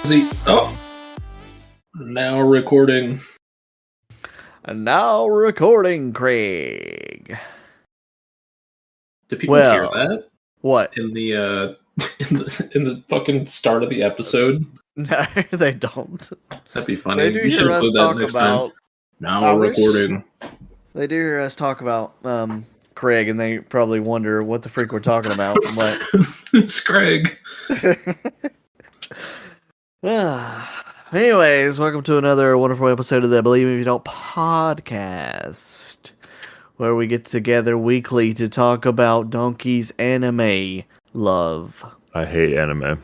Oh, now recording. And now recording, Craig. Do people hear that? What? In the in the fucking start of the episode? No, they don't. That'd be funny. They do hear us talk about. Now recording. They do hear us talk about Craig, and they probably wonder what the freak we're talking about. But it's Craig. Anyways, welcome to another wonderful episode of the Believe Me If You Don't podcast, where we get together weekly to talk about Donkey's anime love. I hate anime.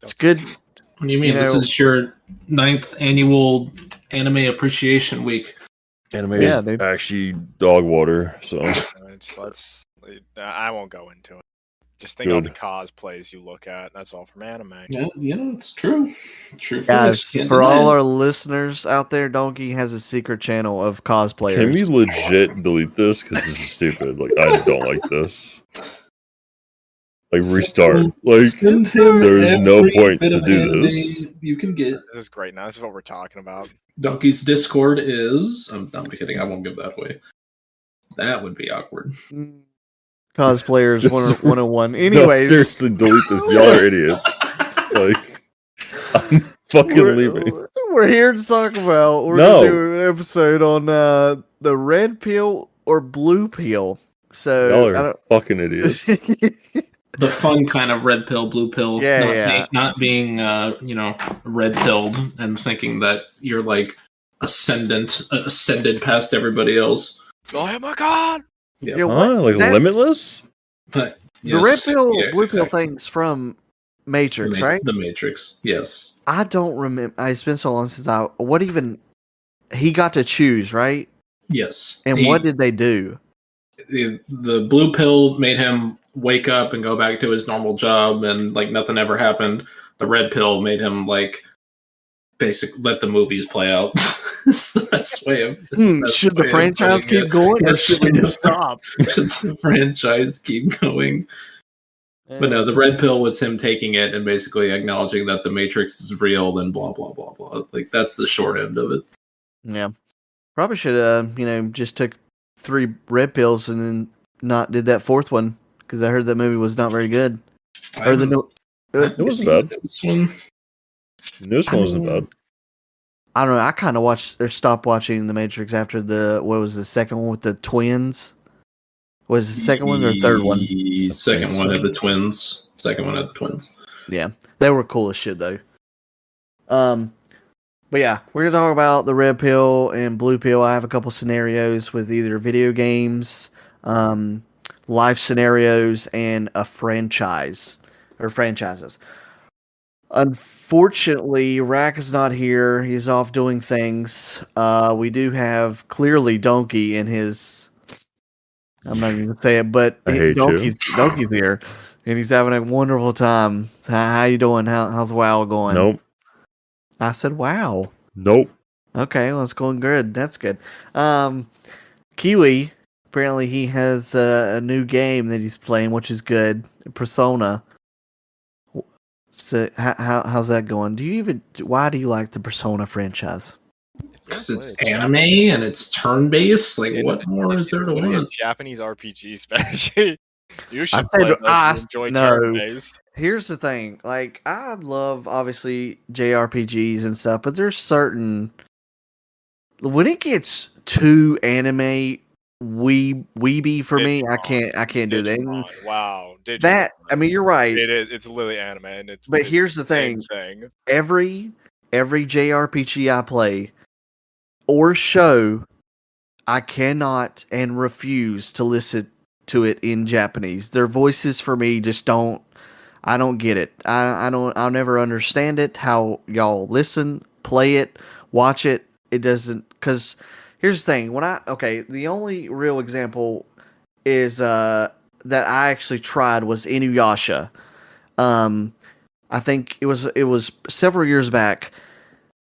It's good. What do you mean? This is your 9th annual Anime Appreciation Week. Anime is actually dog water, so I won't go into it. Just think of the cosplays you look at. That's all from anime. Yeah, it's true. True, guys. For all our listeners out there, Donkey has a secret channel of cosplayers. Can we legit delete this? Because this is stupid. Like, I don't like this. Like, restart. Like, there's no point to do this. You can get. This is great. Now this is what we're talking about. Donkey's Discord is. I'm kidding. I won't give that away. That would be awkward. Cosplayers 101. Anyways, no, seriously, delete this. Y'all are idiots. Like, I'm fucking leaving. We're here to talk about. We're gonna do an episode on the red pill or blue pill. So y'all are fucking idiots. The fun kind of red pill, blue pill. Not being red pilled and thinking that you're like ascended past everybody else. Oh my god! Yeah, like limitless. But the red pill, blue pill thing's from Matrix, right? The Matrix, yes. I don't remember. It's been so long since he got to choose, right? Yes. And what did they do? The blue pill made him wake up and go back to his normal job, and like nothing ever happened. The red pill made him like let the movies play out. It's the best way of. Should the franchise keep going, or should we just stop? Should the franchise keep going? But no, the red pill was him taking it and basically acknowledging that the Matrix is real and blah blah blah blah. Like that's the short end of it. Yeah, probably should just took 3 red pills and then not did that 4th one because I heard that movie was not very good. It was bad. This one. This one wasn't bad. I don't know. I kind of stopped watching The Matrix after the second one with the twins? Was the second one or third one? The second one of the twins. Yeah. They were cool as shit though. But yeah, we're gonna talk about the red pill and blue pill. I have a couple scenarios with either video games, life scenarios, and a franchise or franchises. Unfortunately, Rack is not here. He's off doing things. We do have clearly Donkey in his. I'm not even gonna say it, but Donkey's here, and he's having a wonderful time. How you doing? How's WoW going? Nope. I said WoW. Nope. Okay, well it's going good. That's good. Kiwi, apparently he has a new game that he's playing, which is good. Persona. So how's that going? Why do you like the Persona franchise? Because it's anime and it's turn-based. Like, what more is there to want? Japanese RPG especially. You should play this and enjoy turn-based. Here's the thing. Like, I love, obviously, JRPGs and stuff, but there's certain... When it gets too anime weeby for me, I can't do that. Wow. I mean, you're right. It's literally anime. And but here's the thing. Every JRPG I play or show, I cannot and refuse to listen to it in Japanese. Their voices for me just I don't get it. I'll never understand it. How y'all listen, play it, watch it. It doesn't, because here's the thing. The only real example is, that I actually tried was Inuyasha. I think it was several years back.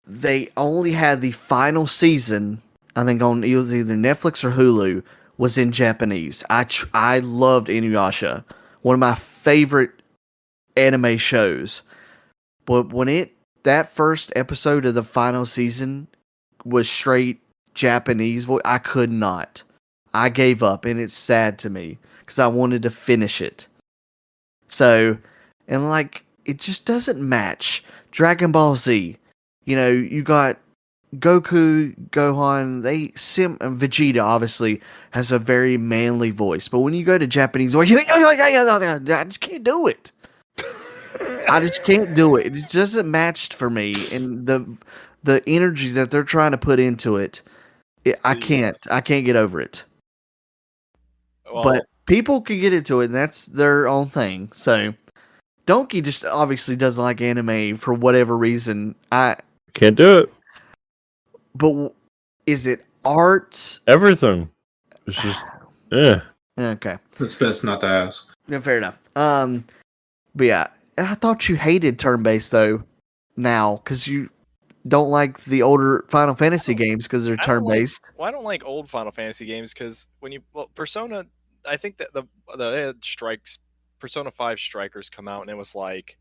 They only had the final season, I think on it was either Netflix or Hulu, was in Japanese. I loved Inuyasha. One of my favorite anime shows. But when that first episode of the final season was straight Japanese voice, I could not. I gave up, and it's sad to me because I wanted to finish it. So, and like, it just doesn't match Dragon Ball Z. You know, you got Goku, Gohan, and Vegeta obviously has a very manly voice. But when you go to Japanese voice, you think, I just can't do it. I just can't do it. It doesn't match for me, and the energy that they're trying to put into it, I can't get over it. Well, but people can get into it, and that's their own thing. So Donkey just obviously doesn't like anime for whatever reason. I can't do it. But is it art? Everything. It's just Okay. It's best not to ask. Yeah, fair enough. But yeah, I thought you hated turn-based though. Now, because you don't like the older Final Fantasy games because they're turn-based. I don't like old Final Fantasy games because Persona, I think that the strikes Persona 5 Strikers come out and it was like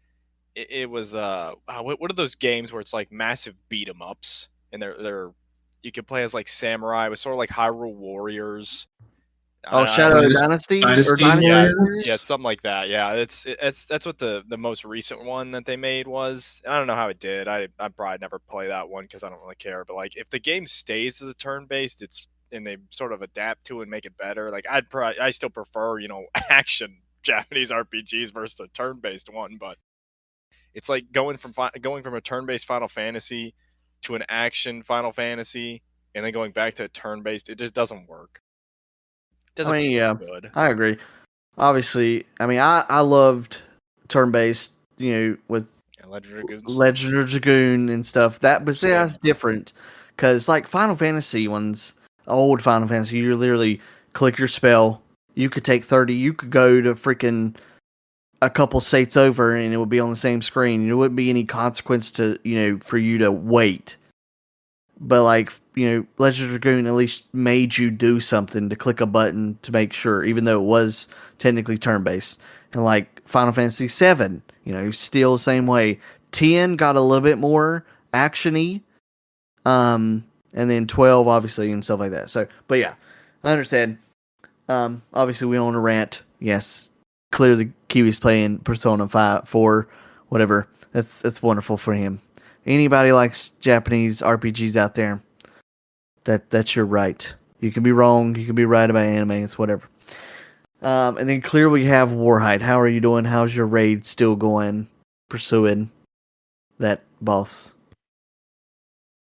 it was what are those games where it's like massive beat 'em ups and they're you could play as like samurai. It was sort of like Hyrule Warriors. Oh, Shadow Dynasty? Yeah, something like that. Yeah, that's what the most recent one that they made was. And I don't know how it did. I probably never play that one because I don't really care. But like, if the game stays as a turn-based, and they sort of adapt to and make it better. Like, I still prefer action Japanese RPGs versus a turn-based one. But it's like going from a turn-based Final Fantasy to an action Final Fantasy, and then going back to a turn-based. It just doesn't work. Good. I agree. Obviously, I loved turn-based, with Legend of Dragoon and stuff. That's different because like Final Fantasy ones, old Final Fantasy, you literally click your spell. You could take 30. You could go to freaking a couple states over, and it would be on the same screen. There wouldn't be any consequence to for you to wait. But like, Legend of Dragoon at least made you do something to click a button to make sure, even though it was technically turn-based. And like Final Fantasy VII, still the same way. 10 got a little bit more action-y. And then 12, obviously, and stuff like that. So, but yeah, I understand. Obviously, we don't want to rant. Yes, clearly Kiwi's playing Persona 5, 4, whatever. That's wonderful for him. Anybody likes Japanese RPGs out there, that's your right. You can be wrong, you can be right about anime, it's whatever. And then clearly we have Warhide. How are you doing? How's your raid still going? Pursuing that boss?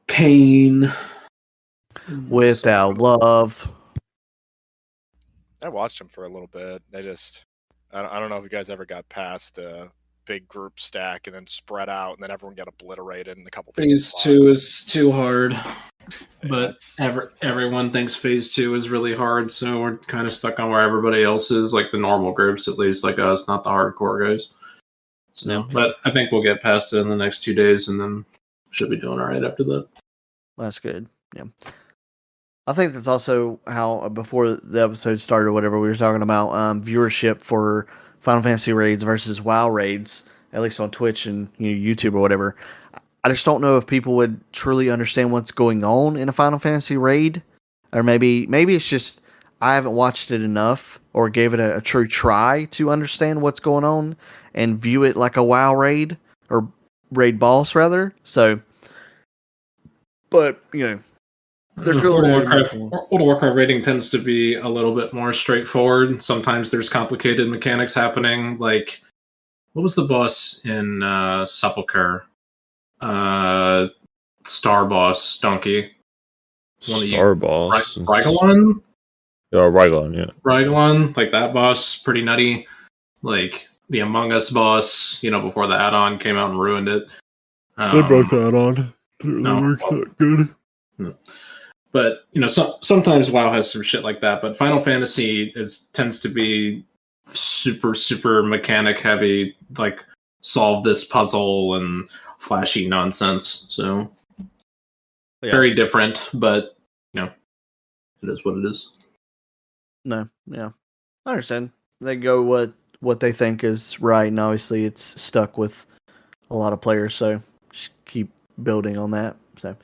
Pain. Without love. I watched them for a little bit. I don't know if you guys ever got past the big group stack and then spread out and then everyone got obliterated in a couple phase 2 is too hard, but everyone thinks phase 2 is really hard, so we're kind of stuck on where everybody else is, like the normal groups, at least, like us, not the hardcore guys. So no. But I think we'll get past it in the next 2 days and then should be doing all right after that. That's good. Yeah, I think that's also how before the episode started or whatever, we were talking about viewership for Final Fantasy raids versus WoW raids, at least on Twitch and YouTube or whatever. I just don't know if people would truly understand what's going on in a Final Fantasy raid, or maybe it's just I haven't watched it enough or gave it a true try to understand what's going on and view it like a WoW raid or raid boss rather. So, but World of Warcraft raiding tends to be a little bit more straightforward. Sometimes there's complicated mechanics happening. Like, what was the boss in Sepulchre? Star boss, Donkey. Star boss. Rygolon? Yeah, Rygolon, yeah. Rygolon, like that boss, pretty nutty. Like the Among Us boss, before the add-on came out and ruined it. They broke the add-on. Didn't really work that good. No. But sometimes WoW has some shit like that. But Final Fantasy tends to be super, super mechanic heavy, like solve this puzzle and flashy nonsense. So very different, but it is what it is. No, yeah, I understand. They go what they think is right, and obviously it's stuck with a lot of players. So just keep building on that. So,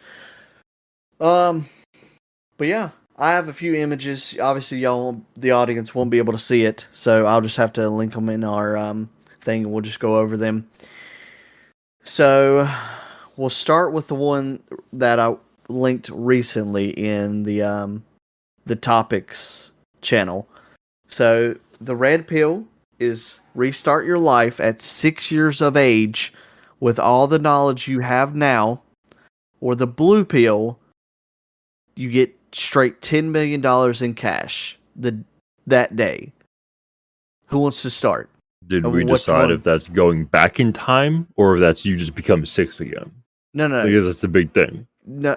but yeah, I have a few images. Obviously, y'all, the audience, won't be able to see it, so I'll just have to link them in our thing, and we'll just go over them. So, we'll start with the one that I linked recently in the topics channel. So, the red pill is restart your life at 6 years of age with all the knowledge you have now, or the blue pill, you get straight $10 million in cash that day. Who wants to start? Did we decide if that's going back in time or if that's you just become 6 again? No. Because that's the big thing. No,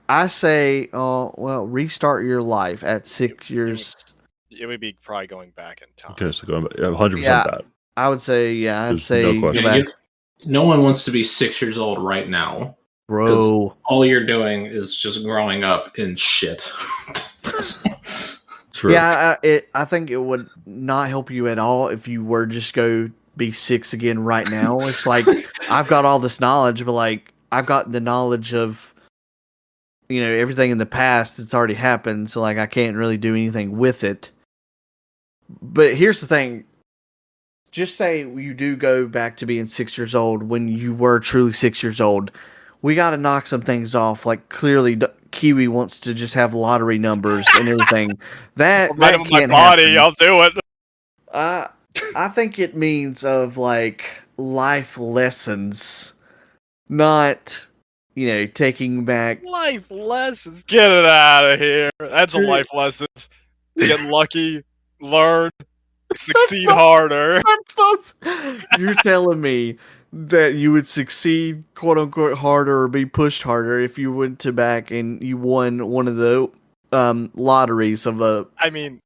I say, restart your life at 6 years. It would be probably going back in time. Okay, so going back, 100% that. I would say, I'd There's say no go question. back. No one wants to be 6 years old right now. Bro. All you're doing is just growing up in shit. True. Yeah, I think it would not help you at all if you were just go be 6 again right now. It's like, I've got all this knowledge, but like, I've got the knowledge of, everything in the past that's already happened. So like, I can't really do anything with it. But here's the thing. Just say you do go back to being 6 years old when you were truly 6 years old. We got to knock some things off. Like, clearly, Kiwi wants to just have lottery numbers and everything. That can't happen. I'll do it. I think it means of like life lessons, not taking back Life lessons. Get it out of here. That's a life lesson. Get lucky, learn, succeed harder. You're telling me that you would succeed, quote unquote, harder or be pushed harder if you went to back and you won one of the lotteries of a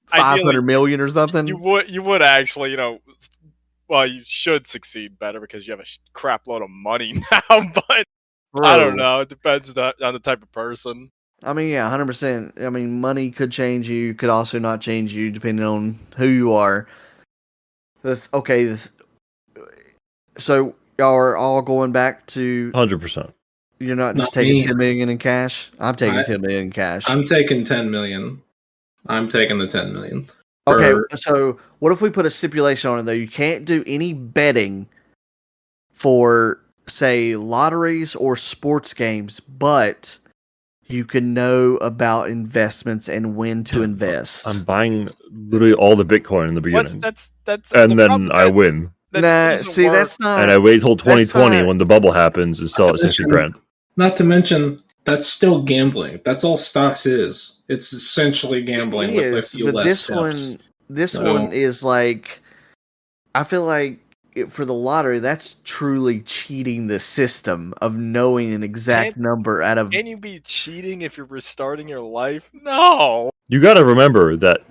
500 million or something. You would actually, well, you should succeed better because you have a crap load of money now, but Bro. I don't know. It depends on the type of person. I mean, yeah, 100%. I mean, money could change you, could also not change you depending on who you are. So y'all are all going back to 100%. You're not just taking 10 million in cash? I'm taking 10 million in cash. I'm taking 10 million. I'm taking the 10 million. Okay, so what if we put a stipulation on it, though? You can't do any betting for, say, lotteries or sports games, but you can know about investments and when to invest. I'm buying literally all the Bitcoin in the beginning. That's and then I win. That's not. And I wait till 2020 when the bubble happens and sell at 60 grand. Not to mention, that's still gambling. That's all stocks is. It's essentially gambling with a few less steps. This one is like, I feel like for the lottery, that's truly cheating the system of knowing an exact number out of. Can you be cheating if you're restarting your life? No. You got to remember that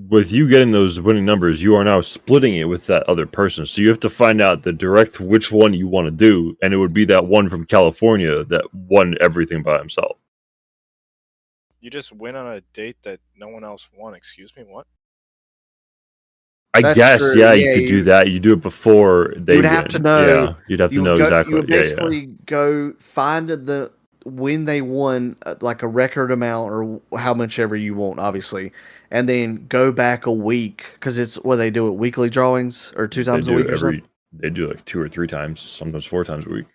with you getting those winning numbers, you are now splitting it with that other person. So you have to find out the direct which one you want to do, and it would be that one from California that won everything by himself. You just went on a date that no one else won. Excuse me, what? I guess, true. You could do that. You do it before they You'd have to know. Yeah, you'd have to know exactly. You would basically go find when they won, like a record amount or how much ever you want, obviously, and then go back a week because it's what they do at weekly drawings or 2 times a week or something. They do like 2 or 3 times, sometimes 4 times a week.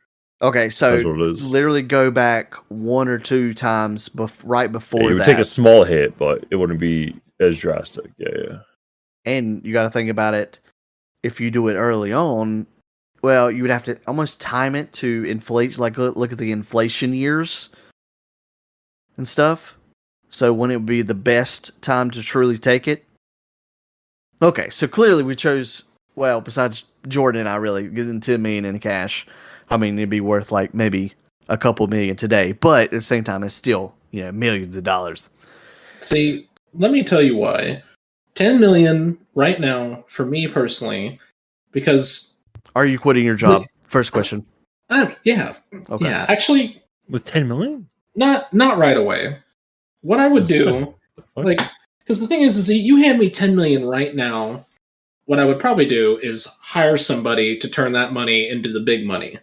Okay, so literally go back 1 or 2 times right before that. It would take a small hit, but it wouldn't be as drastic. Yeah. And you got to think about it. If you do it early on, well, you would have to almost time it to inflate. Like look at the inflation years and stuff. So when it would be the best time to truly take it. Okay, so clearly we chose. Well, besides Jordan and I, really getting 10 million in cash. I mean, it'd be worth like maybe a couple million today, but at the same time, it's still millions of dollars. See, let me tell you why. 10 million right now for me personally, because are you quitting your job? First question. Yeah. Okay. Yeah, actually, with 10 million? Not right away. What I would do, because the thing is you hand me 10 million right now. what I would probably do is hire somebody to turn that money into the big money.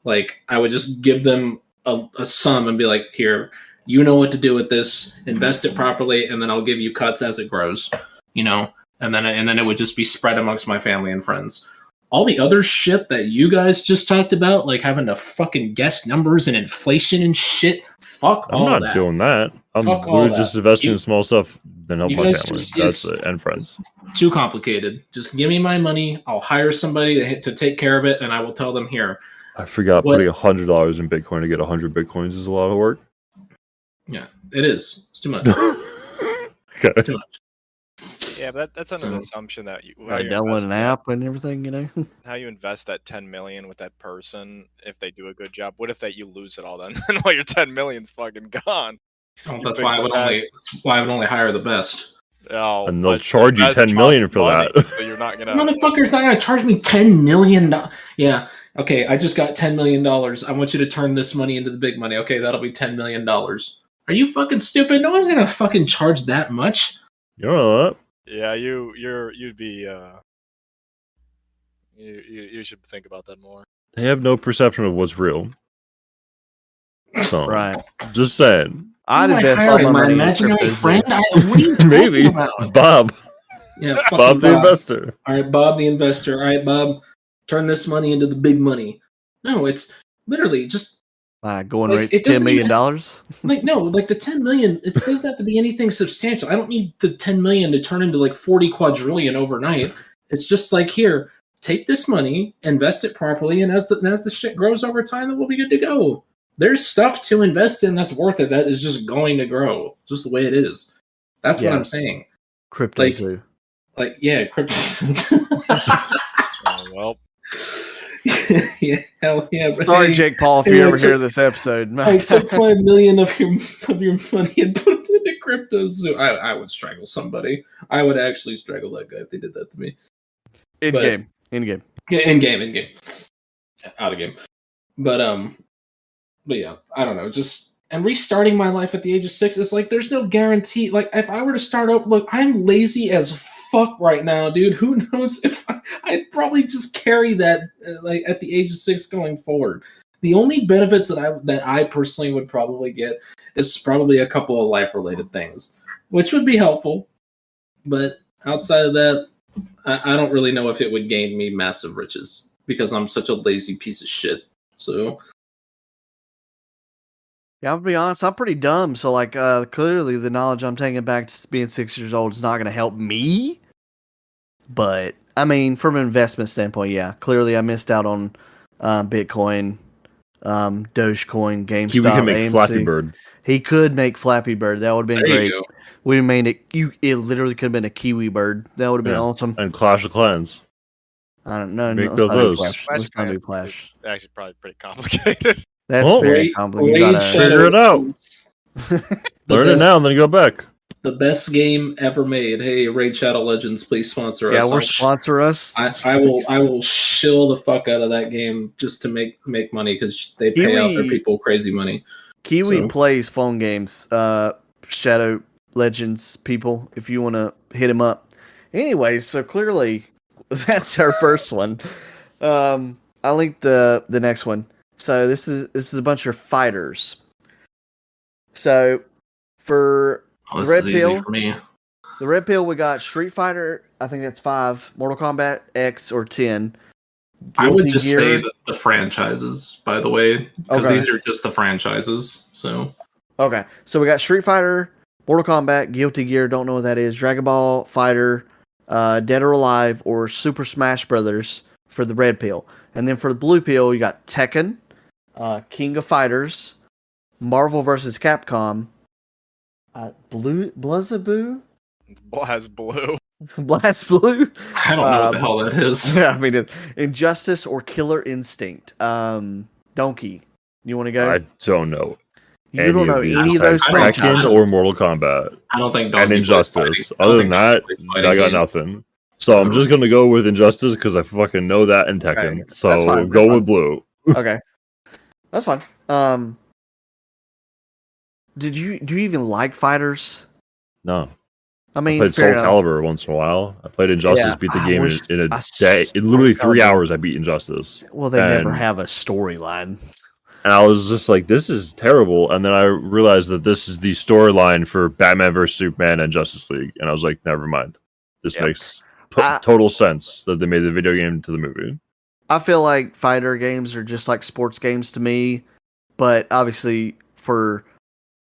Like, I would just give them a sum and be like, here, you know what to do with this, invest it properly, and then I'll give you cuts as it grows, you know? And then it would just be spread amongst my family and friends. All the other shit that you guys just talked about, like having to fucking guess numbers and inflation and shit, fuck all that. I'm not doing that. We're just investing in small stuff, then help my family. That's it, and friends. Too complicated. Just give me my money. I'll hire somebody to take care of it, and I will tell them here. I forgot putting $100 in Bitcoin to get 100 Bitcoins is a lot of work. Yeah, it is. It's too much. Okay. It's too much. Yeah, but that's under the assumption that you download an app and everything, you know. How you invest that 10 million with that person if they do a good job? What if that you lose it all then? And all your 10 million's fucking gone. Oh, that's why I would only hire the best. Oh, and they'll charge you 10 million for that. So you're not gonna. Motherfucker's not gonna charge me $10 million. Yeah. Okay, I just got $10 million. I want you to turn this money into the big money. Okay, that'll be $10 million. Are you fucking stupid? No one's gonna fucking charge that much. You know that? Yeah, you'd be. You should think about that more. They have no perception of what's real. So, Right. Just saying. I'd invest all my money imaginary in friend. What are you talking Maybe about? Bob. Yeah, Bob the investor. All right, Bob the investor. All right, Bob, turn this money into the big money. No, it's literally just going like, rate's $10 million. Like no, like the 10 million. It doesn't have to be anything substantial. I don't need the 10 million to turn into like 40 quadrillion overnight. It's just like here, take this money, invest it properly, and as the shit grows over time, then we'll be good to go. There's stuff to invest in that's worth it. That is just going to grow, just the way it is. That's what I'm saying. Crypto zoo. Like yeah, crypto. Oh, well. Yeah, hell yeah. Sorry, Jake Paul, if you ever hear this episode. I took $5 million of your money and put it into crypto zoo. I would strangle somebody. I would actually strangle that guy if they did that to me. In game. Yeah, in game. Out of game. But yeah, I don't know. Just and restarting my life at the age of 6 is like there's no guarantee. Like if I were to start over, look, I'm lazy as fuck right now, dude. Who knows if I'd probably just carry that like at the age of 6 going forward. The only benefits that I personally would probably get is probably a couple of life related things, which would be helpful. But outside of that, I don't really know if it would gain me massive riches because I'm such a lazy piece of shit. So. Yeah, I'll be honest, I'm pretty dumb. So, like, clearly the knowledge I'm taking back to being 6 years old is not going to help me. But, I mean, from an investment standpoint, yeah, clearly I missed out on Bitcoin, Dogecoin, GameStop, Kiwi can make AMC. Flappy Bird. He could make Flappy Bird. That would have been great. We made it. It literally could have been a Kiwi Bird. That would have been awesome. And Clash of Clans. I don't know. Make those. Let's not do Clash. Actually, probably pretty complicated. That's very complicated. You gotta figure it out. Learn it now and then go back. The best game ever made. Hey, Raid Shadow Legends, please sponsor us. Yeah, sponsor us. I will shill the fuck out of that game just to make money because they pay out their people crazy money. Kiwi plays phone games. Shadow Legends people, if you want to hit him up. Anyway, so clearly that's our first one. I linked the next one. So this is a bunch of fighters. So for the red pill, for me. The red pill, we got Street Fighter. I think that's 5. Mortal Kombat X or 10. I would just say the franchises, by the way, because these are just the franchises. So okay, so we got Street Fighter, Mortal Kombat, Guilty Gear. Don't know what that is. Dragon Ball Fighter, Dead or Alive, or Super Smash Brothers for the red pill. And then for the blue pill, you got Tekken, King of Fighters, Marvel vs. Capcom, BlazBlue? BlazBlue. BlazBlue? I don't know what the hell that is. Yeah, I mean, Injustice or Killer Instinct. Donkey, you want to go? I don't know. You don't know any of those franchises or Mortal Kombat. I don't think Donkey and Injustice. Other than that, I got nothing. So I'm just gonna go with Injustice because I fucking know that in Tekken. Okay, so go with Blue. Okay, that's fine. Do you even like fighters? No. I I mean, played fair Soul enough. Calibur once in a while. I played Injustice, Yeah, beat the I game wish in a I day. s- In literally 3 Calibur. hours, I beat Injustice. Well, they never And have a storyline. And I was just like, this is terrible. And then I realized that this is the storyline for Batman vs. Superman and Justice League. And I was like, never mind. This Yep. makes I- total sense that they made the video game into the movie. I feel like fighter games are just like sports games to me, but obviously for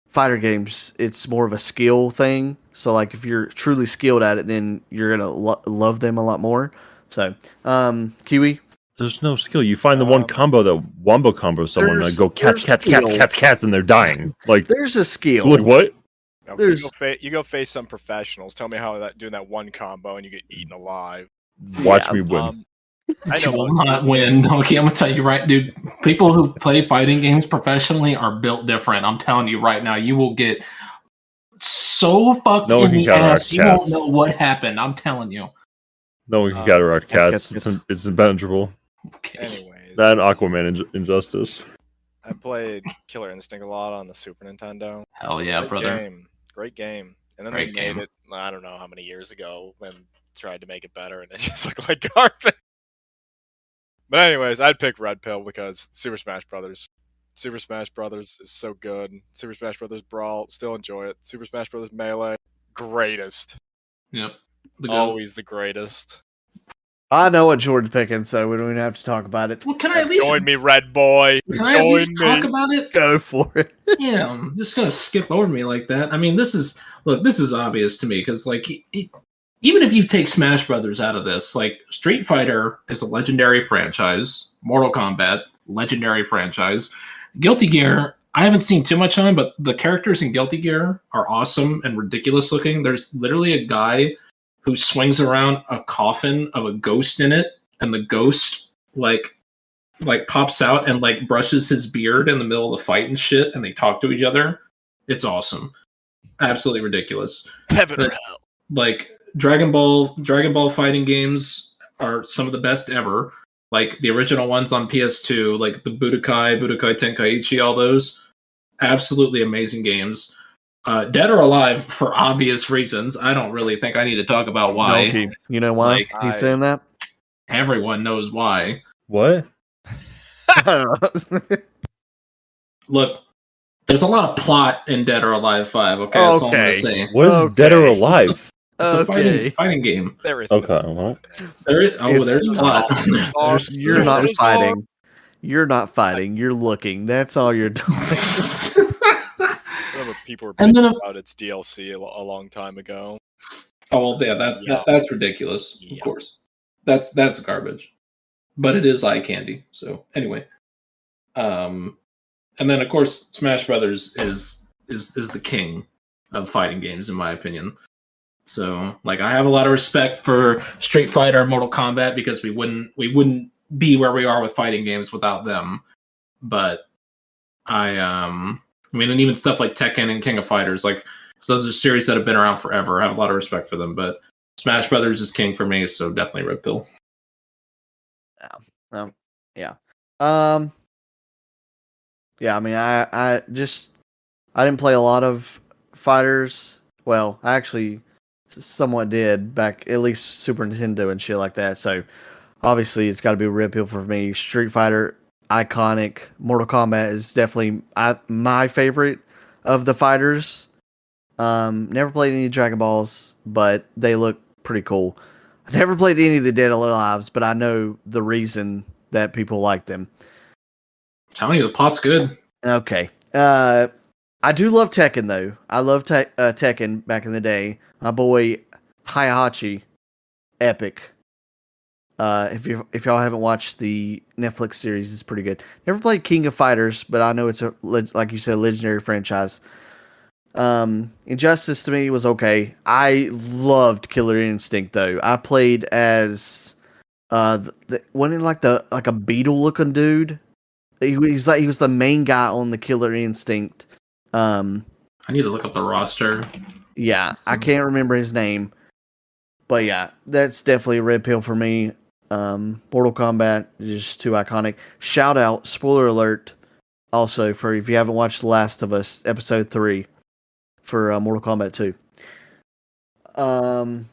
fighter games, it's more of a skill thing. So like if you're truly skilled at it, then you're gonna love them a lot more. So, Kiwi, There's no skill. You find the one combo that wombo combo someone and There's- go cats, there's cats, cats, skill. cats, cats, and they're dying. Like, there's a skill. like what? No, There's- you go face some professionals. Tell me how doing that one combo and you get eaten alive. Watch Yeah, me win. I You know will most not win. Okay, I'm gonna tell you right, dude. People who play fighting games professionally are built different. I'm telling you right now, you will get so fucked No one in can the counteract ass, you won't cats. know what happened. I'm telling you. No one can counteract cats. cats. It's impenetrable. Okay. Anyways, That and Aquaman Injustice. I played Killer Instinct a lot on the Super Nintendo. Hell yeah, brother. Great game. And then Great they made game. it, I don't know how many years ago, when tried to make it better, and it just looked like garbage. But anyways, I'd pick Red Pill because Super Smash Brothers. Super Smash Brothers is so good. Super Smash Brothers Brawl, still enjoy it. Super Smash Brothers Melee, greatest. Yep. The goat. Always the greatest. I know what Jordan's picking, so we don't even have to talk about it. Well, can I at least Join me, Red Boy. can I at Join least talk me. about it? Go for it. Yeah, I'm just gonna skip over me like that. I mean, this is obvious to me because like even if you take Smash Brothers out of this, like Street Fighter is a legendary franchise, Mortal Kombat legendary franchise, Guilty Gear. I haven't seen too much on, but the characters in Guilty Gear are awesome and ridiculous looking. There's literally a guy who swings around a coffin of a ghost in it, and the ghost like pops out and like brushes his beard in the middle of the fight and shit, and they talk to each other. It's awesome, absolutely ridiculous. Heaven or But- hell. Like Dragon Ball fighting games are some of the best ever. Like the original ones on PS2, like the Budokai Tenkaichi, all those absolutely amazing games. Dead or Alive, for obvious reasons. I don't really think I need to talk about why. Donkey. You know why Like, he's saying that? Everyone knows why. What? Look, there's a lot of plot in Dead or Alive 5. Okay, that's all I'm gonna Okay. say. What is Okay. Dead or Alive? It's a Okay. fighting game. There is Okay, well. There's It's- plot. You're not There's fighting. You're not fighting. You're looking. That's all you're doing. Remember people were And then bitching about its DLC a long time ago. Oh well, yeah, that's ridiculous. Of course, that's garbage. But it is eye candy. So anyway, and then of course, Smash Brothers is the king of fighting games in my opinion. So like, I have a lot of respect for Street Fighter and Mortal Kombat because we wouldn't be where we are with fighting games without them. But I mean, and even stuff like Tekken and King of Fighters, like, so those are series that have been around forever. I have a lot of respect for them, but Smash Brothers is king for me, so definitely Red Pill. Yeah. Yeah, I mean, I didn't play a lot of fighters. Well, I actually somewhat did back, at least Super Nintendo and shit like that. So obviously it's got to be Red Pill for me. Street Fighter, iconic. Mortal Kombat is definitely my favorite of the fighters. Never played any Dragon Balls, but they look pretty cool. I never played any of the Dead or Alives, but I know the reason that people like them. I'm telling you, the plot's good. Okay. I do love Tekken though. I love Tekken back in the day. My boy Heihachi, epic. If y'all haven't watched the Netflix series, it's pretty good. Never played King of Fighters, but I know it's like you said, legendary franchise. Injustice to me was okay. I loved Killer Instinct though. I played as wasn't it like a beetle looking dude. He was the main guy on the Killer Instinct. I need to look up the roster. Yeah, I can't remember his name, but yeah, that's definitely a Red Pill for me. Mortal Kombat is just too iconic. Shout out, spoiler alert, also for if you haven't watched The Last of Us episode 3 for Mortal Kombat 2. What?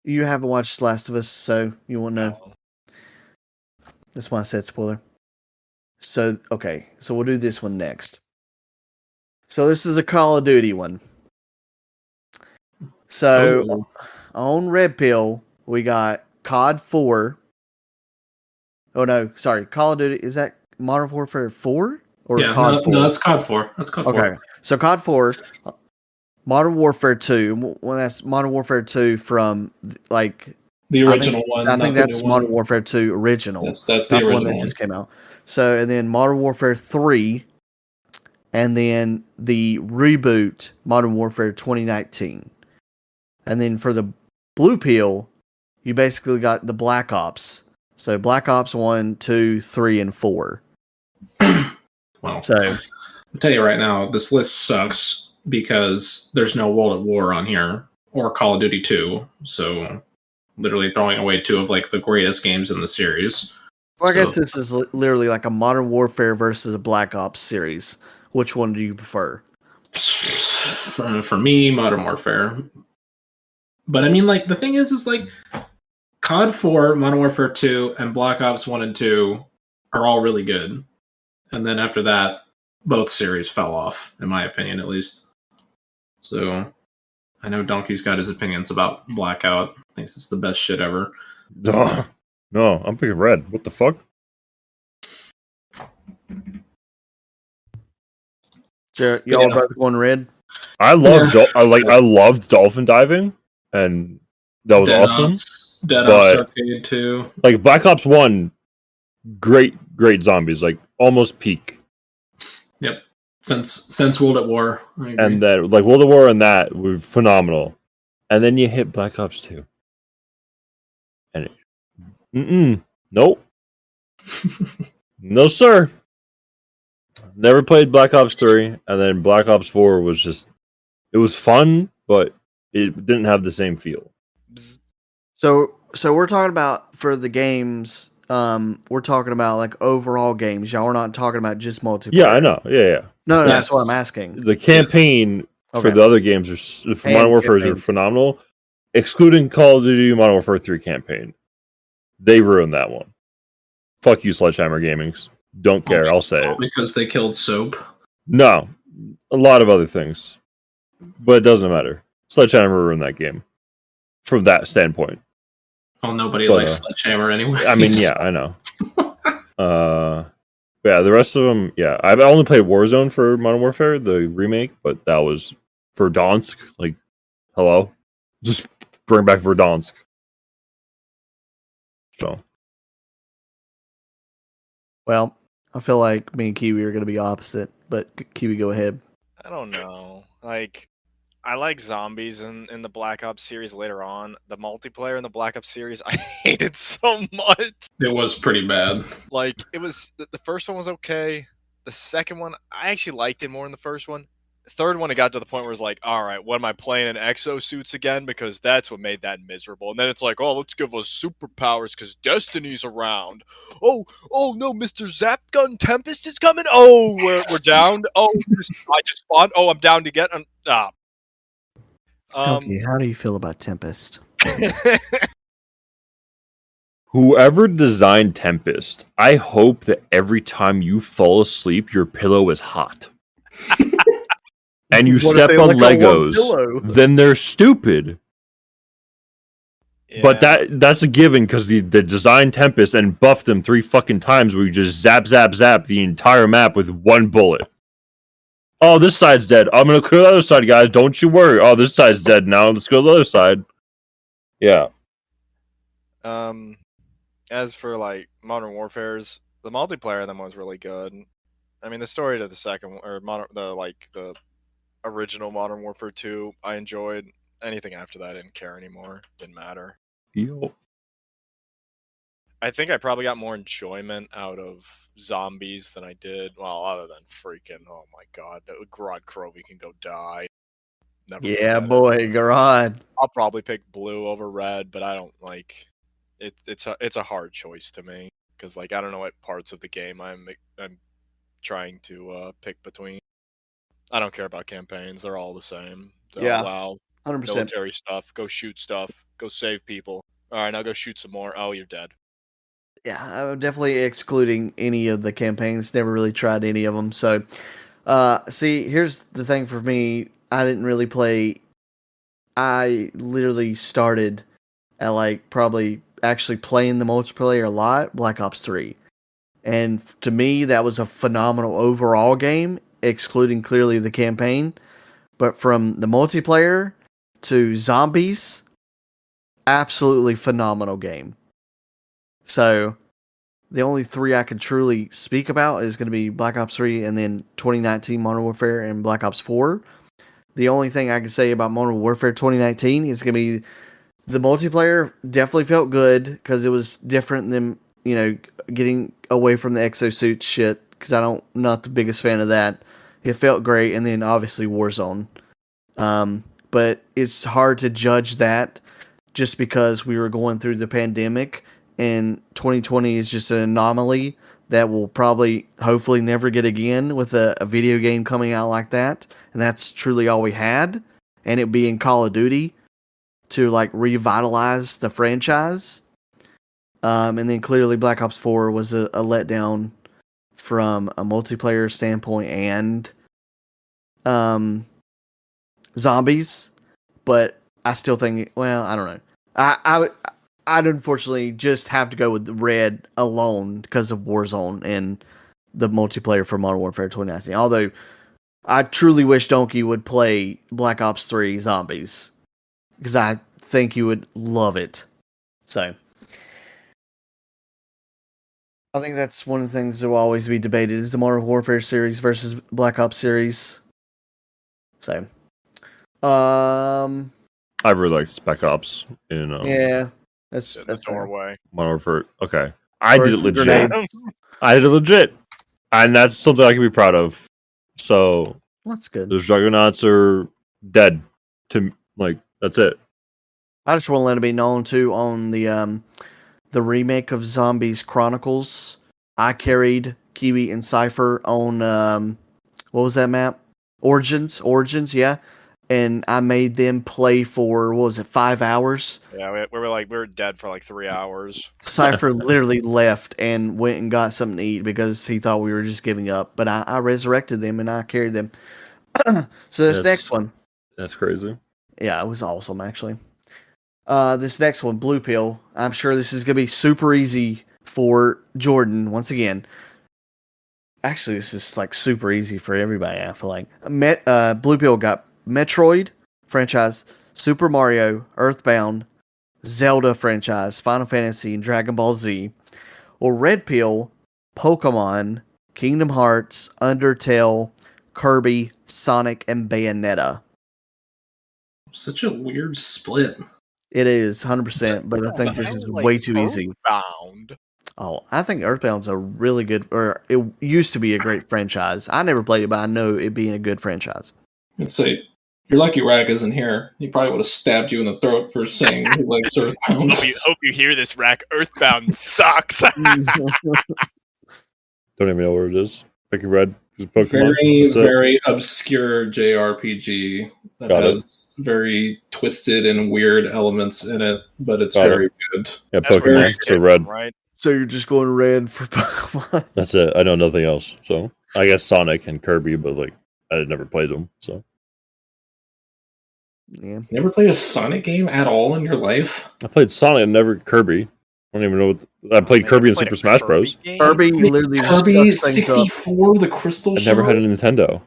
You haven't watched Last of Us, so you won't know. No. That's why I said spoiler. So, okay. So we'll do this one next. So this is a Call of Duty one. So Oh. on Red Pill, we got COD 4. Oh, no. Sorry. Call of Duty. Is that Modern Warfare 4? Or Yeah, COD 4? no, that's COD 4. That's COD 4. Okay. So COD 4, Modern Warfare 2. Well, that's Modern Warfare 2 from, like, The original one. I not think the that's new Modern one. Warfare 2 original. That's the not the one original that one. just came out. So, and then Modern Warfare 3, and then the reboot Modern Warfare 2019. And then for the Blue Pill, you basically got the Black Ops. So Black Ops 1, 2, 3, and 4. Well, So I'll tell you right now, this list sucks because there's no World at War on here or Call of Duty 2. So literally throwing away two of like the greatest games in the series. I guess So- this is literally like a Modern Warfare versus a Black Ops series. Which one do you prefer? For me, Modern Warfare. But I mean, like, the thing is like, COD 4, Modern Warfare 2, and Black Ops 1 and 2 are all really good. And then after that, both series fell off, in my opinion, at least. So, I know Donkey's got his opinions about Blackout. Thinks it's the best shit ever. No, I'm picking red. What the fuck? Y'all Yeah. are both going red? I love I loved dolphin diving, and that was Dead awesome. Ops, Dead but- Ops Arcade 2. Like Black Ops 1, great zombies, like almost peak. Since World at War. I agree. And then like World of War and that were phenomenal. And then you hit Black Ops 2. And nope. No sir. Never played Black Ops 3, and then Black Ops 4 was just it was fun, but it didn't have the same feel. Bzz. So we're talking about for the games. We're talking about like overall games. Y'all are not talking about just multiplayer. Yeah, I know. Yeah. No, Yes. that's what I'm asking. The campaign for Okay. the other games for And Modern Warfare are campaigns. phenomenal, excluding Call of Duty Modern Warfare 3 campaign. They ruined that one. Fuck you, Sledgehammer Gamings. Don't care. I'll say it. Because they killed Soap. No, a lot of other things, but it doesn't matter. Sledgehammer ruined that game from that standpoint. Well, nobody But, likes Sledgehammer anyway. I mean, yeah, I know. Yeah, the rest of them, yeah. I've only played Warzone for Modern Warfare, the remake, but that was Verdansk. Like, hello, just bring back Verdansk. So Well, I feel like me and Kiwi are going to be opposite, but Kiwi, go ahead. I don't know. Like, I like zombies in the Black Ops series later on. The multiplayer in the Black Ops series, I hated so much. It was pretty bad. Like, it was the first one was okay. The second one, I actually liked it more than the first one. The third one, it got to the point where it's like, all right, what am I playing in exosuits again? Because that's what made that miserable. And then it's like, oh, let's give us superpowers because Destiny's around. Oh no, Mr. Zapgun Tempest is coming. Oh, we're down. Oh, I just spawned. Oh, I'm down to get. Donkey, how do you feel about Tempest? whoever designed Tempest, I hope that every time you fall asleep, your pillow is hot. And you What if step they on lick a warm Legos, pillow? then they're stupid. But that's a given because the design Tempest and buffed them 3 fucking times where you just zap the entire map with one bullet. Oh, this side's dead. I'm gonna clear the other side, guys. Don't you worry. Oh, this side's dead now. Let's go to the other side. Yeah. As for like Modern Warfare's, the multiplayer of them was really good. I mean, the story to the second one, or the original Modern Warfare 2, I enjoyed. Anything after that, I didn't care anymore. Didn't matter. Yo. I think I probably got more enjoyment out of zombies than I did. Well, other than freaking, oh my god, Garrod Crovey can go die. Never Yeah, forget it. boy, Garad. I'll probably pick blue over red, but I don't like it. It's a hard choice to me because like I don't know what parts of the game I'm trying to pick between. I don't care about campaigns. They're all the same. So, Yeah. wow. 100%. Military stuff. Go shoot stuff. Go save people. All right, now go shoot some more. Oh, you're dead. Yeah, I'm definitely excluding any of the campaigns. Never really tried any of them. So, see, here's the thing for me. I didn't really play. I literally started at like probably actually playing the multiplayer a lot, Black Ops 3. And to me, that was a phenomenal overall game, excluding clearly the campaign. But from the multiplayer to zombies, absolutely phenomenal game. So the only three I can truly speak about is going to be Black Ops 3 and then 2019 Modern Warfare and Black Ops 4. The only thing I can say about Modern Warfare 2019 is going to be the multiplayer definitely felt good because it was different than, getting away from the exosuit shit because not the biggest fan of that. It felt great. And then obviously Warzone. But it's hard to judge that just because we were going through the pandemic and 2020 is just an anomaly that will probably, hopefully, never get again with a video game coming out like that. And that's truly all we had. And it being Call of Duty to like revitalize the franchise. And then clearly Black Ops 4 was a letdown from a multiplayer standpoint and zombies. But I still think, well, I don't know. I'd unfortunately just have to go with Red alone because of Warzone and the multiplayer for Modern Warfare 2019. Although I truly wish Donkey would play Black Ops 3 Zombies because I think you would love it. So I think that's one of the things that will always be debated is the Modern Warfare series versus Black Ops series. So, I really liked Spec Ops in yeah, that's The fair. doorway. Modern Warfare. Okay, I did it Or legit. grenade. I did it legit, and that's something I can be proud of. So That's good. those juggernauts are dead. That's it. I just want to let it be known too on the remake of Zombies Chronicles. I carried Kiwi and Cypher on what was that map? Origins, yeah. And I made them play for 5 hours? Yeah, we were dead for like 3 hours. Cypher literally left and went and got something to eat because he thought we were just giving up. But I resurrected them and I carried them. So this next one. That's crazy. Yeah, it was awesome actually. This next one, Blue Pill. I'm sure this is going to be super easy for Jordan once again. Actually, this is like super easy for everybody, I feel like. Blue Pill got Metroid franchise, Super Mario, Earthbound, Zelda franchise, Final Fantasy, and Dragon Ball Z. Or Red Pill, Pokemon, Kingdom Hearts, Undertale, Kirby, Sonic, and Bayonetta. Such a weird split. It is 100%, but I think this is way too easy. Earthbound. Oh, I think Earthbound's a really good, or it used to be a great franchise. I never played it, but I know it being a good franchise. I'd say you're lucky Rack isn't here. He probably would have stabbed you in the throat for saying he likes Earthbound. Hope you hear this, Rack. Earthbound sucks. Don't even know where it is. Picking Red. Pokemon. Very obscure JRPG that has very twisted and weird elements in it, but it's very good. Yeah, Pokemon. So Red. Right? So you're just going Red for Pokemon? That's it. I know nothing else. So I guess Sonic and Kirby, but I had never played them. So yeah, you never played a Sonic game at all in your life? I played Sonic and never Kirby. I don't even know I played Kirby in Super Smash Bros. Kirby literally Kirby 64, the Crystal I never had a Shards? Nintendo.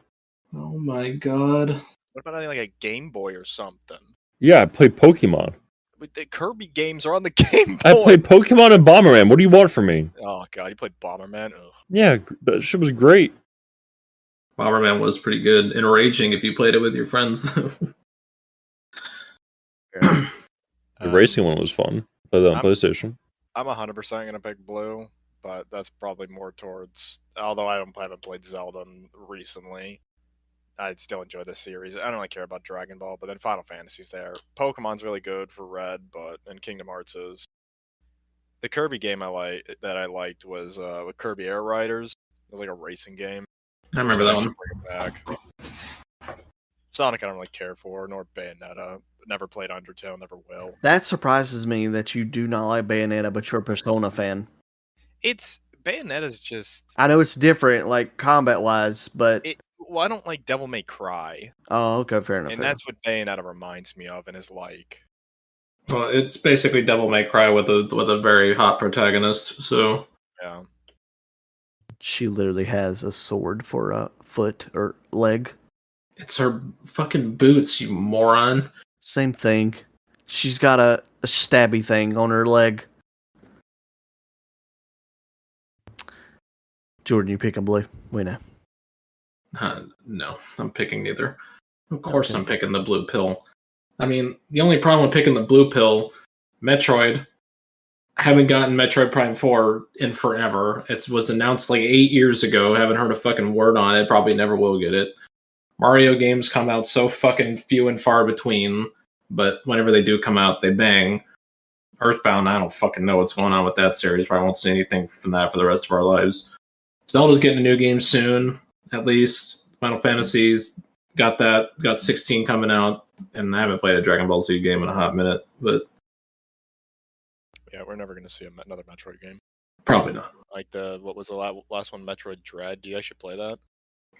Oh my god. What about like a Game Boy or something? Yeah, I played Pokemon. But the Kirby games are on the Game Boy. I played Pokemon and Bomberman. What do you want from me? Oh god, you played Bomberman? Ugh. Yeah, that shit was great. Bomberman was pretty good. Enraging if you played it with your friends, though. The racing one was fun. Played that on PlayStation. I'm 100% gonna pick Blue, but that's probably more towards. Although I haven't played Zelda recently, I still enjoy this series. I don't really care about Dragon Ball, but then Final Fantasy's there. Pokemon's really good for Red, and Kingdom Hearts is. The Kirby game I liked was with Kirby Air Riders. It was like a racing game. I remember that one. Bring it back. Sonic I don't really care for, nor Bayonetta. Never played Undertale, never will. That surprises me that you do not like Bayonetta, but you're a Persona fan. It's Bayonetta's just. I know it's different, like combat wise, but Well, I don't like Devil May Cry, oh, okay, fair enough. and fair that's what Bayonetta reminds me of, and is like. Well, it's basically Devil May Cry with a very hot protagonist. So Yeah. enough. She literally has a sword for a foot or leg. it's her fucking boots, you moron. Same thing. She's got a stabby thing on her leg. Jordan, you picking blue? We know. No, I'm picking neither. Of course, Okay. I'm picking the blue pill. I mean, the only problem with picking the blue pill, Metroid. I haven't gotten Metroid Prime 4 in forever. It was announced like 8 years ago. Haven't heard a fucking word on it. Probably never will get it. Mario games come out so fucking few and far between, but whenever they do come out, they bang. Earthbound, I don't fucking know what's going on with that series. Probably won't see anything from that for the rest of our lives. Zelda's getting a new game soon, at least. Final Fantasies got that. Got 16 coming out, and I haven't played a Dragon Ball Z game in a hot minute, but Yeah, we're never gonna see another Metroid game. probably not. Like what was the last one? Metroid Dread. Do you actually play that?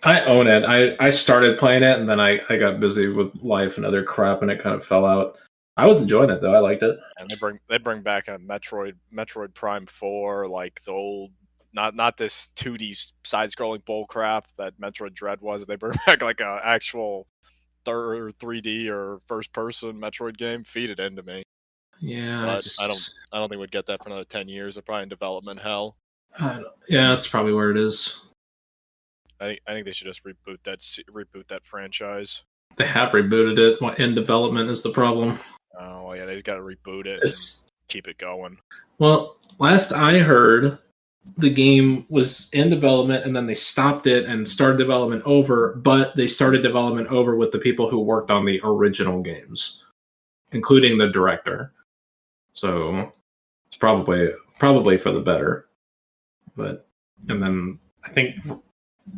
I own it. I started playing it, and then I got busy with life and other crap, and it kind of fell out. I was enjoying it though. I liked it. And they bring back a Metroid Prime 4, like the old, not this 2D side scrolling bull crap that Metroid Dread was. They bring back like a actual 3D or first person Metroid game. Feed it into me. Yeah, But I don't think we'd get that for another 10 years. They're probably in development hell. Yeah, that's probably where it is. I think they should just reboot that franchise. They have rebooted it. What in development is the problem? Oh yeah, they just got to reboot it It's and keep it going. well, last I heard, the game was in development, and then they stopped it and started development over. But they started development over with the people who worked on the original games, including the director. So it's probably for the better. But and then I think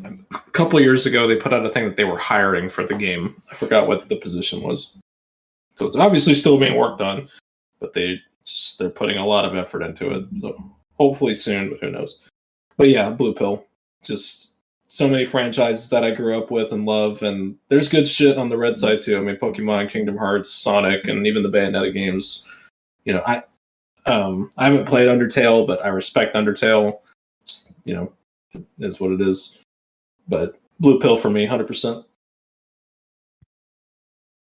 a couple of years ago they put out a thing that they were hiring for the game. I forgot what the position was. So it's obviously still being worked on, but they're putting a lot of effort into it. So hopefully soon, but who knows? But yeah, Blue Pill. Just so many franchises that I grew up with and love, and there's good shit on the red side too. I mean, Pokemon, Kingdom Hearts, Sonic, and even the Bayonetta games. You know, I haven't played Undertale, but I respect Undertale. Just, you know, it is what it is. But Blue Pill for me, 100%.